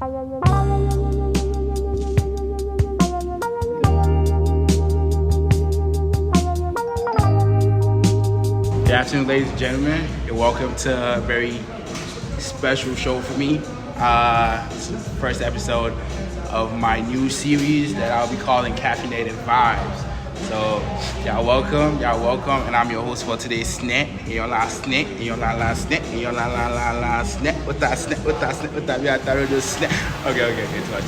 Good afternoon, ladies and gentlemen, and welcome to a very special show for me. This is the first episode of my new series that I'll be calling Caffeinated Vibes. So, y'all welcome, and I'm your host for today's snack. Y'all la snack, y'all la snack, y'all la snack. What that snack? Yeah, I thought it was snack. Okay, too much.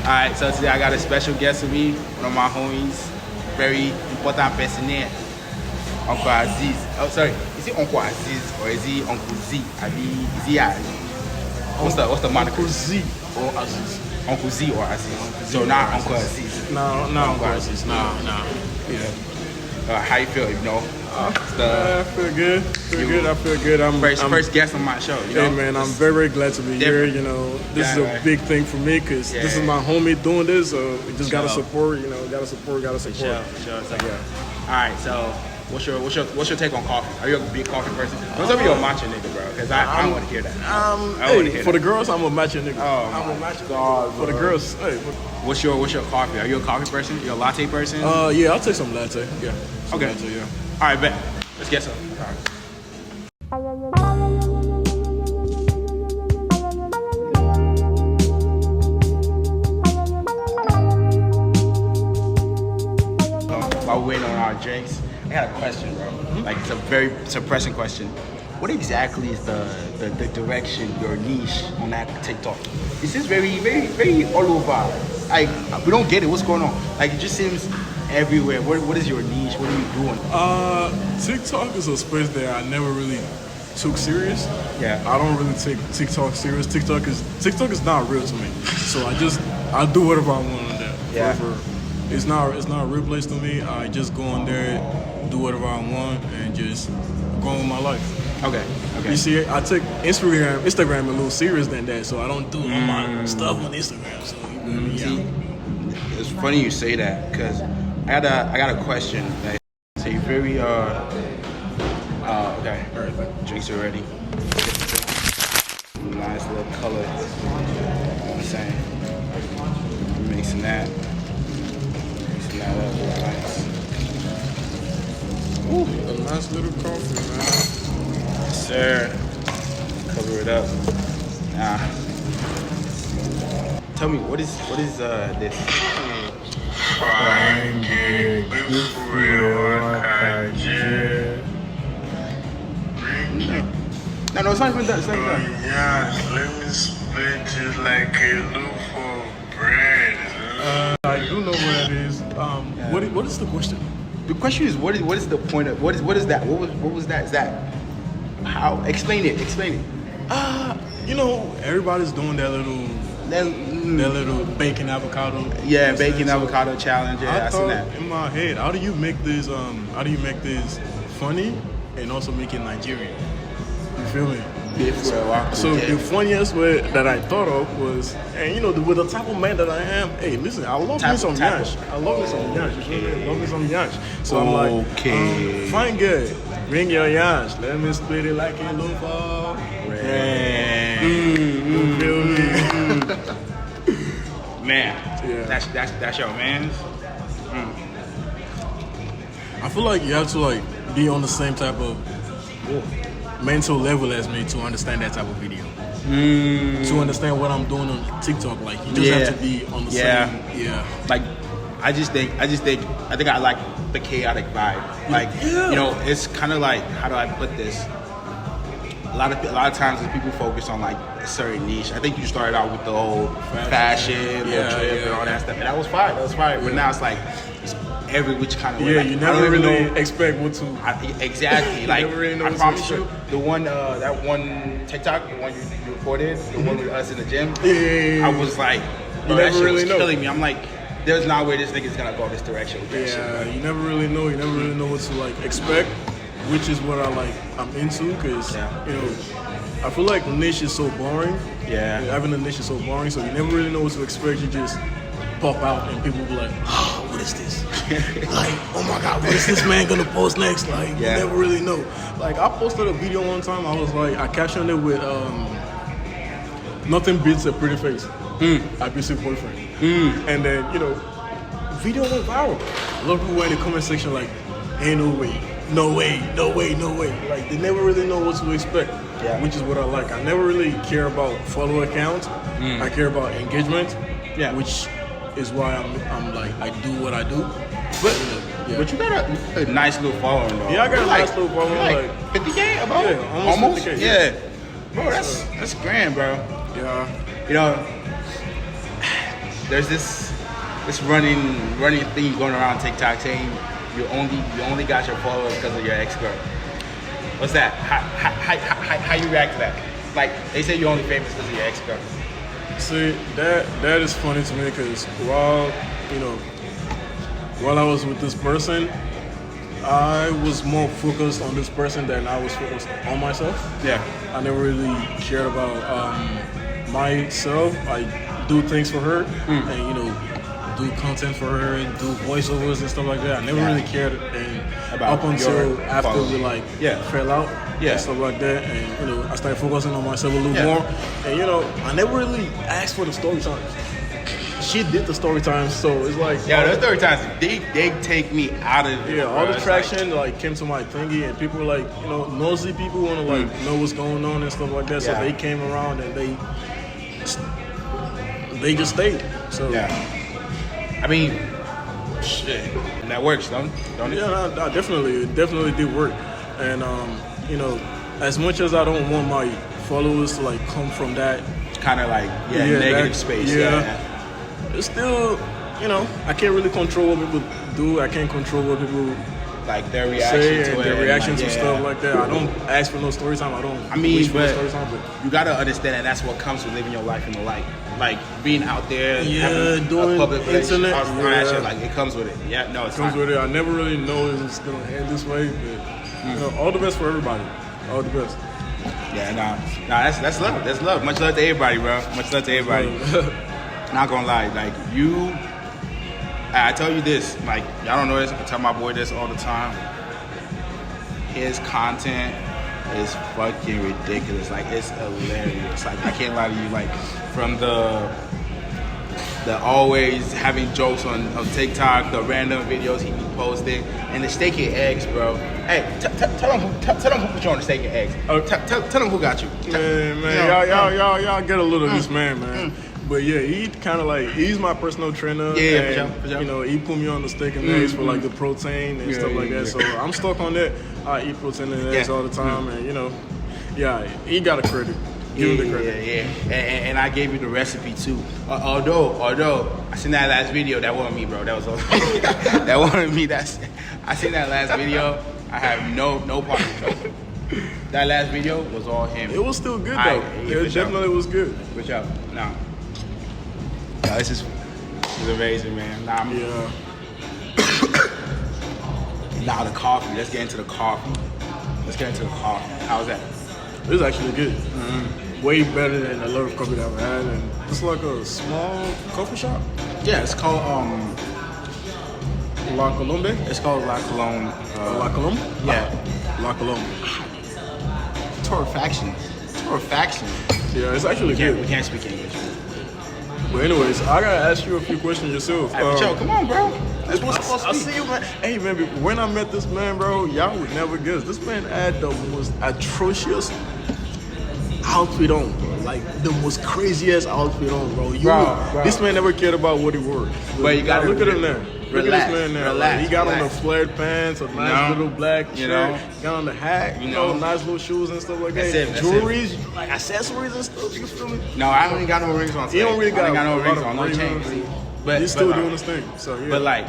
Alright, so today I got a special guest with me, one of my homies, very important person here. Uncle Aziz. Oh, sorry. Is it Uncle Aziz or is he Uncle Z? Is he Aziz? What's the moniker? Uncle Z or Aziz. Uncle Z or Aziz. So not Uncle Aziz. No, Uncle Aziz. No. Yeah. How you feel? You know? I feel good. I feel good. I'm first guest on my show. You know? Hey man, I'm very glad to be here. You know, this is a big thing for me because this is my homie doing this. So we just gotta support. You know, gotta support. Sure. All right, so. What's your take on coffee? Are you a big coffee person? Don't tell me you're a matcha nigga, bro, because I don't want to hear that. I want to hear for that. the girls, I'm a matcha nigga. I'm a matcha God, for the girls, hey. What's your coffee? Are you a coffee person? You a latte person? Yeah, I'll take some latte. Yeah. Okay. Latte, yeah. All right, bet. Let's get some. While we're waiting on our drinks, I got a question, bro. Like, it's a very pressing question. What exactly is the direction, your niche on that TikTok? This is very all over. Like, we don't get it. What's going on? Like, it just seems everywhere. What is your niche? What are you doing? TikTok is a space that I never really took serious. Yeah. I don't really take TikTok serious. TikTok is not real to me. So I do whatever I want on there. Yeah. It's not a real place to me. I just go on there, do whatever I want, and just go on with my life. Okay. You see, I take Instagram a little serious than that, so I don't do all my stuff on Instagram. So It's funny you say that because I got a question. Like, so you're very okay. Drinks are ready. Nice little color. You know what I'm saying? I'm mixing that. Nice. Ooh, a nice little coffee, man. Yes, sir. Cover it up. Tell me, what is this? No, it's not even that. It's not even that. Yeah, let me split just like a loaf of bread. I do know what it is. What is the question? The question is, what is the point of what is that? What was that? Is that how? Explain it. You know, everybody's doing that little bacon avocado. Yeah, bacon avocado challenge. Yeah, I seen that. In my head, how do you make this funny and also make it Nigerian? You feel me? So the funniest way that I thought of was, and you know, with the type of man that I am, hey, listen, I love me some yash. I love me some yash. You feel me? I love me some yash. So I'm like, fine girl, bring your yash. Let me split it like a loaf of bread. You feel me? Man, Yeah. that's your man's. I feel like you have to be on the same type of mental level as me to understand that type of video. To understand what I'm doing on TikTok, like you just have to be on the same. Yeah. Like, I think I like the chaotic vibe. Like, you know, it's kind of like, how do I put this? A lot of times when people focus on like a certain niche, I think you started out with the whole fashion, trip, and all that stuff, and that was fine. But now it's like it's every which kind of way. Yeah, like, you never really expect what to. Exactly. Like, really know I what promise to you, the one that one TikTok, the one you recorded, the one with us in the gym. Yeah. I was like, You that never shit really was know. killing me. I'm like, there's no way this nigga's gonna go this direction with that shit. Yeah, you never really know. You never really know what to expect, which is what I'm into, because you know, I feel like niche is so boring. Yeah. Having a niche is so boring, so you never really know what to expect. You just pop out and people be like, oh, what is this? Like, oh my God, what is this man gonna post next? Like, you never really know. Like, I posted a video one time, I was like, I captioned it with, nothing beats a pretty face, abusive boyfriend. And then, you know, video went viral. A lot of people were in the comment section like, ain't no way, no way, no way, no way. Like, they never really know what to expect, which is what I like. I never really care about follower count. I care about engagement, which is why I'm like, I do what I do. But you got a nice little following, though. Yeah, I got a nice little following. Like 50K about? Yeah, almost 50K. Yeah. Bro, that's grand, bro. Yeah. You know, there's this running thing going around TikTok saying you only got your followers because of your ex-girl. What's that? How you react to that? Like, they say you're only famous because of your ex-girl. See, that is funny to me because while I was with this person, I was more focused on this person than I was focused on myself. Yeah. I never really cared about myself. I do things for her and, you know, do content for her and do voiceovers and stuff like that. I never really cared about up until after followers. we fell out and stuff like that. And, you know, I started focusing on myself a little more. And, you know, I never really asked for the story times. She did the story times, so it's like the story times they take me out of it. Yeah, all the traction like came to my thingy, and people like, you know, nosy people want to like know what's going on and stuff like that. So they came around and they just stayed. So I mean, shit, and that works, don't it? Yeah, no, definitely, it definitely did work. And you know, as much as I don't want my followers to like come from that kind of like negative space. It's still, you know, I can't really control what people do. I can't control what people like their reaction say to and it, their reaction like, to stuff like that. I don't ask for no story time. I mean, wish for but no story time. But you gotta understand that that's what comes with living your life in the light. Like being out there, having doing a public relationship, internet, all that shit, like it comes with it. Yeah, no, it comes with it. I never really know it's gonna end this way, but you know, all the best for everybody. All the best. Yeah, that's love. That's love. Much love to everybody, bro. Much love to everybody. Not gonna lie, like I tell you this, like y'all don't know this, I tell my boy this all the time. His content is fucking ridiculous. Like it's hilarious. Like I can't lie to you, like from the always having jokes on TikTok, the random videos he be posting, and the steak and eggs, bro. Hey, tell them who put you on the steak and eggs. Tell them who got you. Man, y'all get a little of this man. But yeah, he kind of like, he's my personal trainer. Yeah, for sure. You know, he put me on the steak and eggs for like the protein and stuff like that. So I'm stuck on that. I eat protein and eggs all the time, and you know, he got a credit. Give him the credit. Yeah. And I gave you the recipe too. Although I seen that last video, that wasn't me, bro. That was that wasn't me. I seen that last video. I have no part of it. That last video was all him. It was still good though. It definitely was good. Good job. Nah, this is amazing, man. Now the coffee. Let's get into the coffee. How's that? It's actually good. Way better than a lot of coffee that I've had, and it's like a small coffee shop. Yeah, it's called La Colombe. It's called La Colombe. La Colombe? Yeah, La Colombe. Torrefaction. Yeah, it's actually good. We can't speak English. But anyways, I gotta ask you a few questions yourself. Joe, come on, bro. That's what's supposed to be. I see you, man. Hey, man, when I met this man, bro, y'all would never guess. This man had the most atrocious outfit on, bro. Like, the most craziest outfit on, bro. Bro. This man never cared about what he wore. But you gotta look at him there. Look at this man now. Like, he got on the flared pants, a nice little black shirt, got on the hat, you know, nice little shoes and stuff like that. Jewelry, like accessories and stuff. You feel me? No, I don't even got no rings on. He don't really got no rings on, no chains. But he's still doing his thing. So yeah. But like,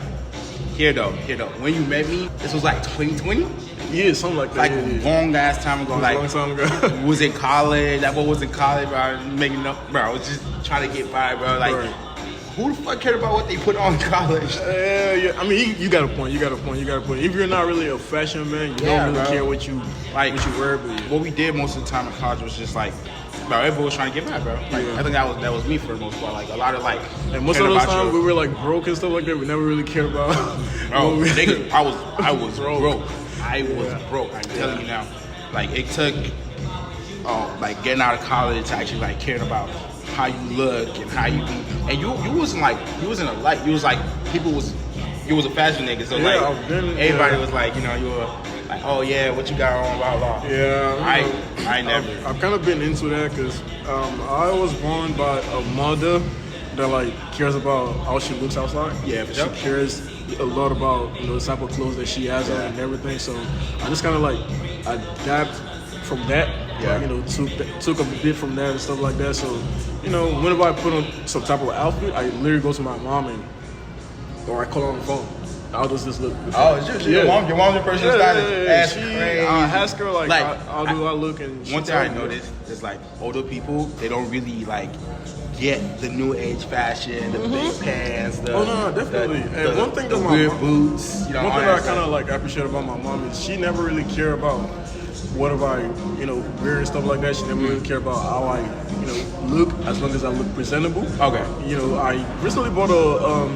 here though, when you met me, this was like 2020. Yeah, something like that. Like long ass time ago. Like long time ago. Was in college. That boy was in college, bro. I was making up, bro. I was just trying to get by, bro. Like. Right. Who the fuck cared about what they put on in college? Yeah. I mean, you got a point. If you're not really a fashion man, you don't really care what you wear. But what we did most of the time in college was just like, bro, everyone was trying to get by, bro. Like, I think that was me for the most part. Like a lot of like, and most of those times we were like broke and stuff like that. We never really cared about. Bro, nigga, I was broke. I was broke. I'm telling you now. Like it took like getting out of college to actually like caring about how you look and how you be. And you wasn't a light. You was like you was a fashion nigga. So like everybody was like, you know, you were like, oh yeah, what you got on, blah blah. Yeah, I never. I've kind of been into that because I was born by a mother that like cares about how she looks outside. Yeah, for she sure. cares a lot about, you know, the type of clothes that she has on and everything. So I just kind of like adapt from that. Yeah. You know, took a bit from that and stuff like that. So, you know, whenever I put on some type of outfit, I literally go to my mom or I call her on the phone. How does this look? Oh, it's your mom. Your mom's your personal stylist. That's She, crazy. I ask her like how do I look, and one thing I noticed is like older people, they don't really like get the new age fashion, the big pants. Definitely. And one thing that my weird mom, boots. You know, one thing that I kind of like appreciate about my mom is she never really cared about what if I, you know, wear and stuff like that. She never really cared about how I, you know, look, as long as I look presentable. Okay. You know, I recently bought a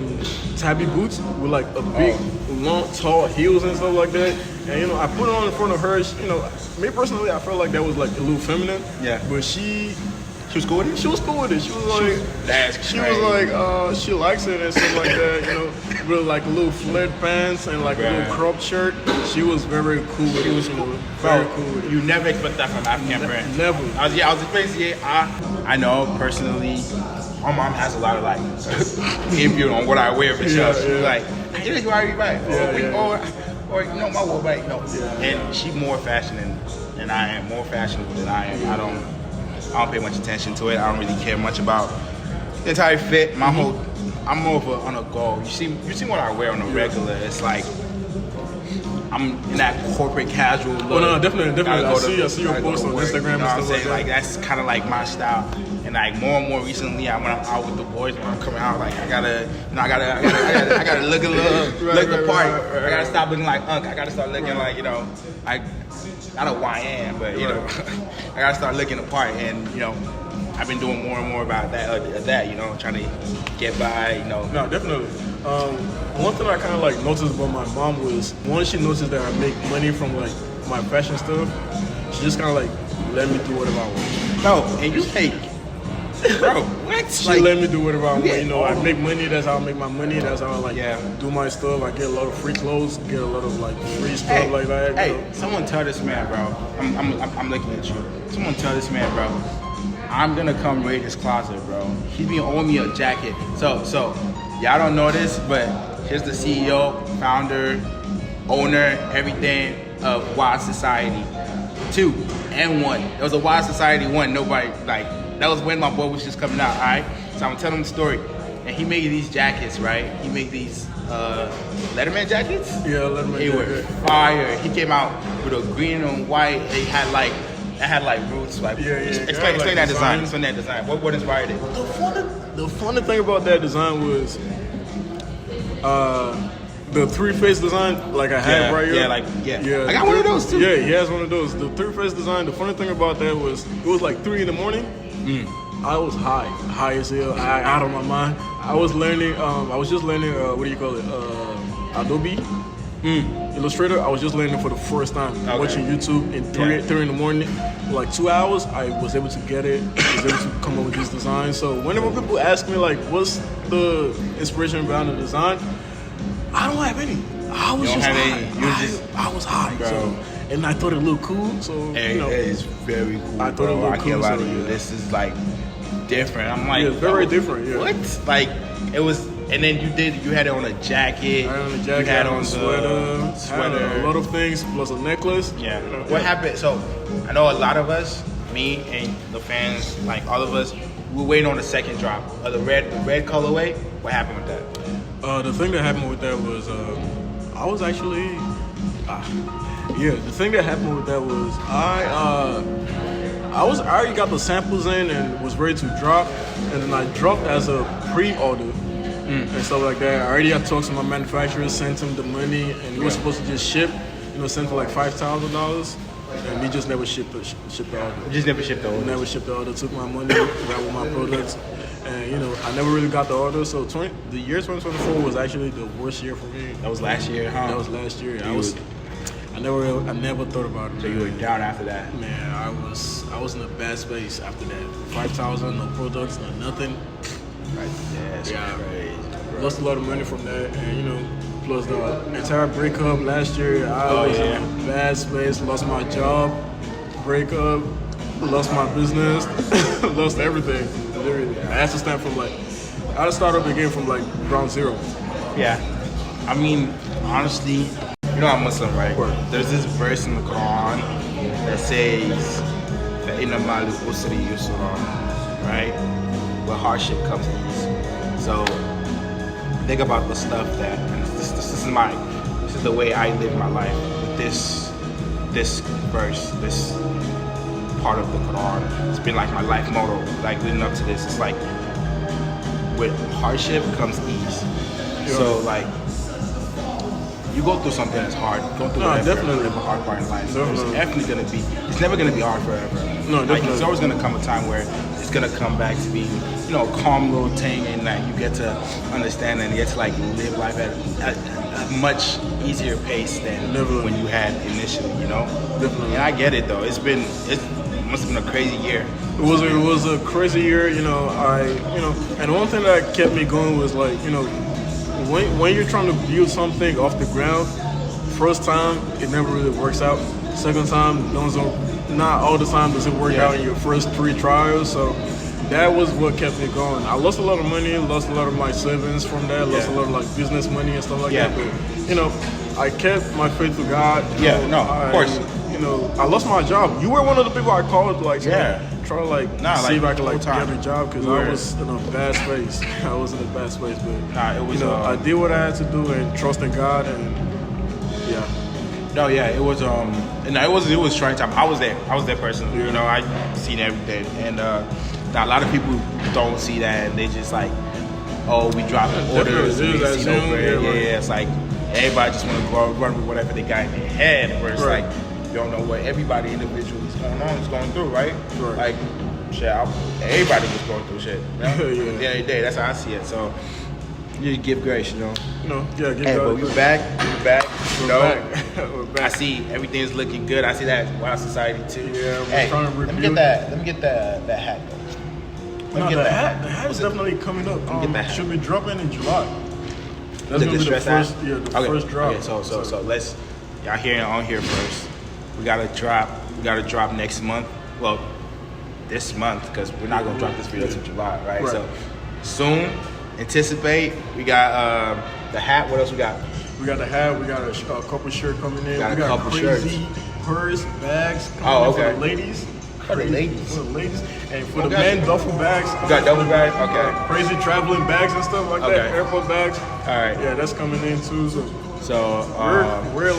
tabby boots with like a big, long, tall heels and stuff like that. And, you know, I put it on in front of her. She, you know, me personally, I felt like that was like a little feminine. Yeah. But she was cool with it? She was cool with it. She was like, she was like, she likes it and stuff like that, you know, with like a little flared pants and like a little cropped shirt. She was very cool with it. You know, very cool with it. You never expect that from African brands. Never. I was expecting I know personally, my mom has a lot of like input on what I wear for sure. She's like, hey, this is why you buy or you know, my wool bike, no. And she's more fashion than I am, more fashionable than I am. I don't pay much attention to it. I don't really care much about the entire fit. I'm more of on a go. You see what I wear on a regular. It's like I'm in that corporate casual look. Oh no, definitely. I see your post on Instagram and stuff like that. Like that's kind of like my style. And like more and more recently, when I'm out with the boys, when I'm coming out, like I gotta look a little, look the part. I gotta stop looking like Unc. I gotta start looking like, you know, like not a YN, but you know, I gotta start looking the part. And you know, I've been doing more and more about that. You know, trying to get by. You know. No, definitely. One thing I kind of like noticed about my mom was once she noticed that I make money from like my fashion stuff, she just kind of like let me do whatever I want. No, and you take. Bro, what? She let me do whatever I want. You know, I make money. That's how I make my money. That's how I like do my stuff. I get a lot of free clothes. Get a lot of like free stuff like that. Hey, someone tell this man, bro. I'm looking at you. Someone tell this man, bro. I'm gonna come raid his closet, bro. He been owing me a jacket. So y'all don't know this, but here's the CEO, founder, owner, everything of Wild Society 2 and 1. It was a Wild Society 1. Nobody like. That was when my boy was just coming out, all right? So I'm telling him the story. And he made these jackets, right? He made these Letterman jackets? Yeah, Letterman jackets. They were fire. He came out with a green and white. It had like roots. Like, explain that design. Explain that design. What inspired it? The funny thing about that design was the three-face design, like I had right here. Yeah. I got one of those too. Yeah, he has one of those. The three-face design, the funny thing about that was it was like 3 in the morning. I was high as hell, out of my mind. I was learning, what do you call it, Adobe Illustrator. I was just learning for the first time, watching YouTube in 3 in the morning, like 2 hours. I was able to get it, was able to come up with this design. So whenever people ask me like, what's the inspiration behind the design, I don't have any. I was just high. I was high, bro. So, and I thought it looked cool, so you know, it is very cool. I thought it looked cool. I can't lie to you. This is like different. I'm like, very different. Yeah. What? Like it was, and then you had it on a jacket. I had on a jacket. You had on a sweater. Had a lot of things plus a necklace. Yeah. What happened? So I know a lot of us, me and the fans, like all of us, we're waiting on the second drop of the red colorway. What happened with that? The thing that happened with that was I was actually. The thing that happened with that was I already got the samples in and was ready to drop, and then I dropped as a pre-order and stuff like that. I already had talked to my manufacturer, sent him the money, and he was supposed to just ship, send for like $5,000, and he just never shipped the order. Just never shipped the order. Never shipped the order. Took my money, ran with my products. And I never really got the order. So the year 2024 was actually the worst year for me. That was last year, huh? That was last year. I I never thought about it. So you were down after that? Man, I was in a bad space after that. 5,000, no products, no nothing. Right. Yeah, crazy. Lost a lot of money from that, and plus the entire breakup last year, I was in a bad space. Lost my job, breakup, lost my business, lost everything. Literally, I had to stand from I had to start up again from ground zero. Yeah. I mean, honestly, you know I'm Muslim, right? There's this verse in the Quran that says, فَإِنَّ مَعَ الْعُسْرِ يُسْرًا, right? Where hardship comes ease. So think about the stuff that this is the way I live my life with this verse, this part of the Quran. It's been like my life motto, like leading up to this. It's like with hardship comes ease. So you go through something that's hard. Go through definitely a hard part in life. Definitely. It's never gonna be hard forever. No, definitely. There's always gonna come a time where it's gonna come back to be, a calm little thing, and that you get to understand and you get to live life at a much easier pace than when you had initially. Definitely. And I get it though. It must have been a crazy year. It was a crazy year. And one thing that kept me going was when you're trying to build something off the ground, first time it never really works out. Second time, not all the time does it work out in your first 3 trials. So that was what kept me going. I lost a lot of money, lost a lot of my savings from that, lost a lot of business money and stuff like that. But I kept my faith to God. Of course. I lost my job. You were one of the people I called try to see if I could get a job because I was in a bad space. I was in a bad space, but it was. I did what I had to do and trust in God, and it was and it was trying time. I was there personally. I seen everything, and now a lot of people don't see that, and they just we dropped orders, we see no bread. It's like everybody just want to go run with whatever they got in their head, where it's you don't know what everybody individually is going through, right? Everybody was going through shit. At the end of the day, that's how I see it. So you just give grace, give grace. But we're back. We're back. I see everything's looking good. I see that Wild Society too. Yeah, we're trying to review. Let me get that hat. The hat is definitely coming up. Should be dropping in July. That's gonna be the first. First drop. Okay, so let's y'all hearing on here first. We gotta drop next month. Well, this month because we're not gonna drop this video until July, right? So soon, anticipate. We got the hat. What else we got? We got the hat. We got a couple shirts coming in. We got a couple crazy shirts. Purse, bags coming in for the ladies. For the ladies. And for the men, duffel bags. You got duffel bags? Okay. Crazy traveling bags and stuff like that. Airport bags. All right. Yeah, that's coming in too. So we're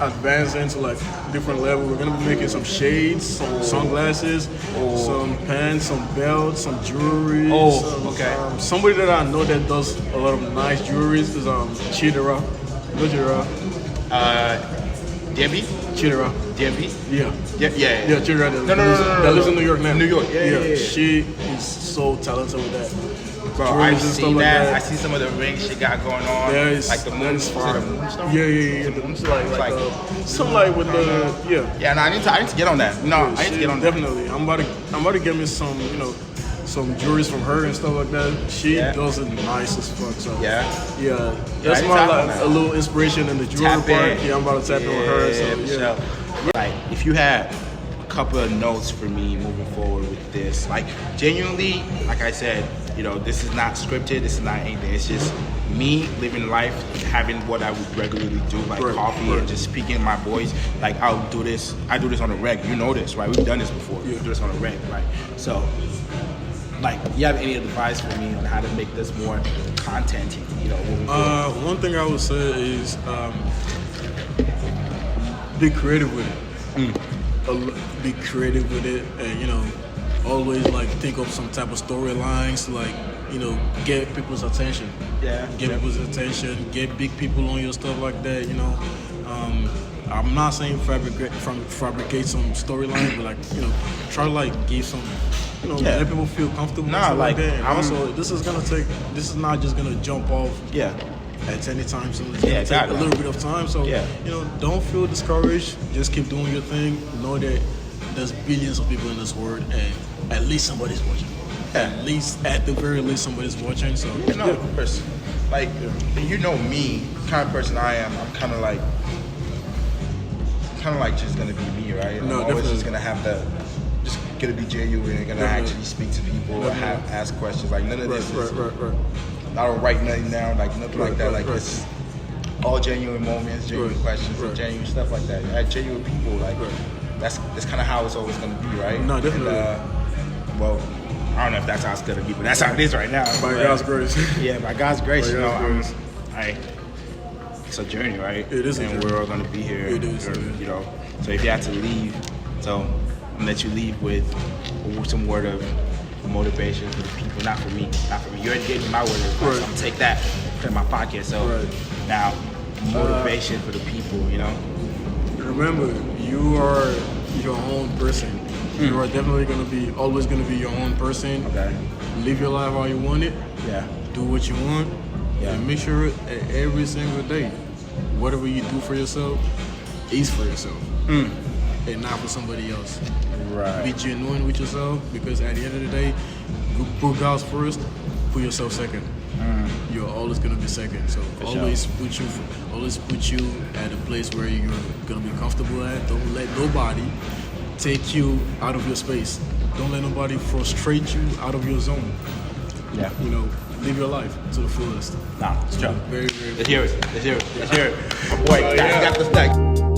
advancing to different level. We're gonna be making some shades, some sunglasses, some pants, some belts, some jewelry. Somebody that I know that does a lot of nice jewelry is Chidera. DMV? Chidera. DMV? Yeah, Chidera. That lives in New York now. New York, yeah. She is so talented with that. Bro, I've seen that. I see some of the rings she got going on. Yeah, the moonstone. Something with the Yeah, no, I need to get on that. I need to get on that. Definitely. I'm about to get me some, some jewelry from her and stuff like that. She does it nice as fuck. So that's a little inspiration in the jewelry part. Yeah, I'm about to tap in with her. So if you had a couple of notes for me moving forward with this, genuinely, like I said, this is not scripted. This is not anything. It's just me living life, having what I would regularly do, coffee and just speaking my voice. I'll do this. I do this on a reg. You know this, right? We've done this before. We do this on a reg, right? So, you have any advice for me on how to make this more content? Moving forward? One thing I would say is be creative with it. Be creative with it, and always think of some type of storylines to get people's attention. People's attention, get big people on your stuff like that. I'm not saying fabricate some storyline, but try to give some. Let people feel comfortable. That. And also, this is not just gonna jump off. at any time soon. It's Yeah, gonna exactly. take a little bit of time. So Yeah. don't feel discouraged. Just keep doing your thing. Know that there's billions of people in this world, and at least somebody's watching. At the very least, somebody's watching. So No, of course. Like, you know me, the kind of person I am. I'm kind of like just gonna be me, right? No, I'm always definitely. just gonna have just gonna be genuine and gonna Definitely. actually speak to people, Definitely. ask questions. Like none of this is. right. I don't write nothing down, like nothing like that. Like right. it's all genuine moments, genuine Right, questions, right. and genuine stuff like that. I genuine people, like that's kind of how it's always gonna be, right? No, definitely. And, well, I don't know if that's how it's gonna be, but that's how it is right now. By But, God's grace. Yeah, by God's grace, By you know, God's grace. it's a journey, right? It is a and journey. we're all gonna be here. It is, or, yeah. you know. So if you had to leave, so I'm gonna let you leave with some word of motivation for the people, not for me. You already gave me my word of advice. Right. So I'm gonna take that, put it in my pocket. So Right. now, motivation for the people, you know. Remember, you are your own person. You are definitely always gonna be your own person. Okay. Live your life how you want it. Yeah. Do what you want. Yeah. And make sure that every single day, whatever you do for yourself, is for yourself. And not for somebody else. Right. Be genuine with yourself, because at the end of the day, put God first, put yourself second. You're always gonna be second. So always put you at a place where you're gonna be comfortable at. Don't let nobody take you out of your space. Don't let nobody frustrate you out of your zone. Yeah. Live your life to the fullest. Nah, it's true. Very, very Let's hear it. My boy, you got the stack.